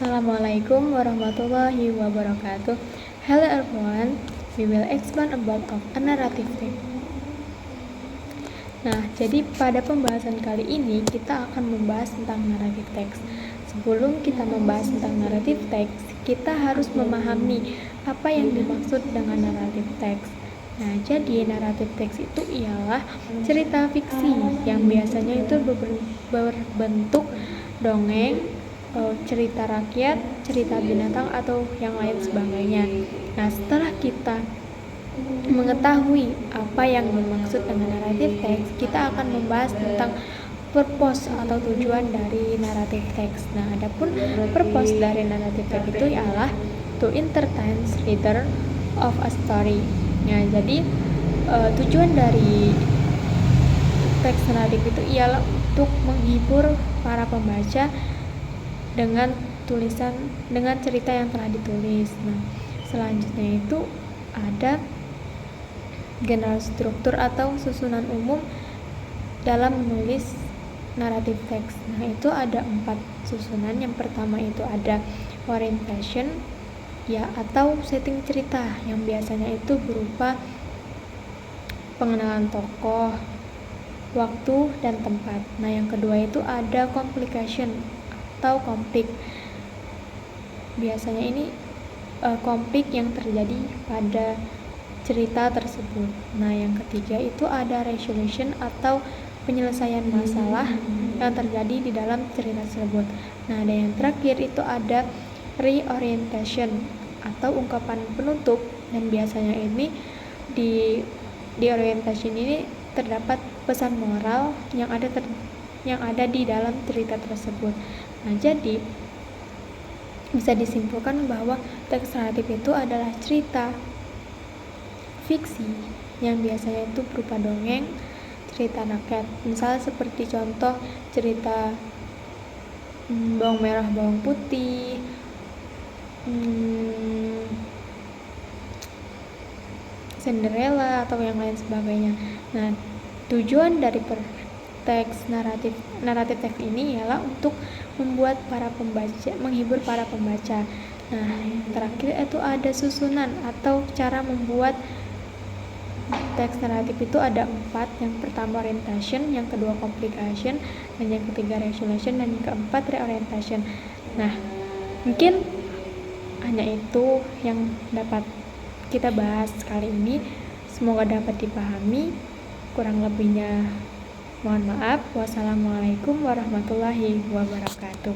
Assalamualaikum warahmatullahi wabarakatuh. Hello everyone, we will explain about a narrative text. Nah, jadi pada pembahasan kali ini kita akan membahas tentang narrative text. Sebelum kita membahas tentang narrative text, kita harus memahami apa yang dimaksud dengan narrative text. Nah, jadi narrative text itu ialah cerita fiksi yang biasanya itu berbentuk dongeng, cerita rakyat, cerita binatang, atau yang lain sebagainya. Nah, setelah kita mengetahui apa yang dimaksud dengan narrative text, kita akan membahas tentang purpose atau tujuan dari narrative text. Nah, adapun purpose dari narrative text itu ialah to entertain reader of a story. Nah, jadi tujuan dari teks naratif itu ialah untuk menghibur para pembaca dengan cerita yang telah ditulis. Nah, selanjutnya itu ada general struktur atau susunan umum dalam menulis naratif teks. Nah, itu ada 4 susunan. Yang pertama itu ada orientation, ya, atau setting cerita yang biasanya itu berupa pengenalan tokoh, waktu, dan tempat. Nah, yang kedua itu ada complication atau konflik. Biasanya ini konflik yang terjadi pada cerita tersebut. Nah, yang ketiga itu ada resolution atau penyelesaian masalah yang terjadi di dalam cerita tersebut. Nah, dan yang terakhir itu ada reorientation atau ungkapan penutup, dan biasanya ini di orientation ini terdapat pesan moral yang ada di dalam cerita tersebut. Nah, jadi bisa disimpulkan bahwa teks naratif itu adalah cerita fiksi yang biasanya itu berupa dongeng, cerita rakyat. Misalnya seperti contoh cerita bawang merah bawang putih, Cinderella, atau yang lain sebagainya. Nah, tujuan dari teks naratif teks ini ialah untuk menghibur para pembaca. Nah, yang terakhir itu ada susunan atau cara membuat teks naratif itu ada 4. Yang pertama orientation, yang kedua complication, dan yang ketiga resolution, dan yang keempat reorientation. Nah, mungkin hanya itu yang dapat kita bahas kali ini. Semoga dapat dipahami. Kurang lebihnya mohon maaf. Wassalamualaikum warahmatullahi wabarakatuh.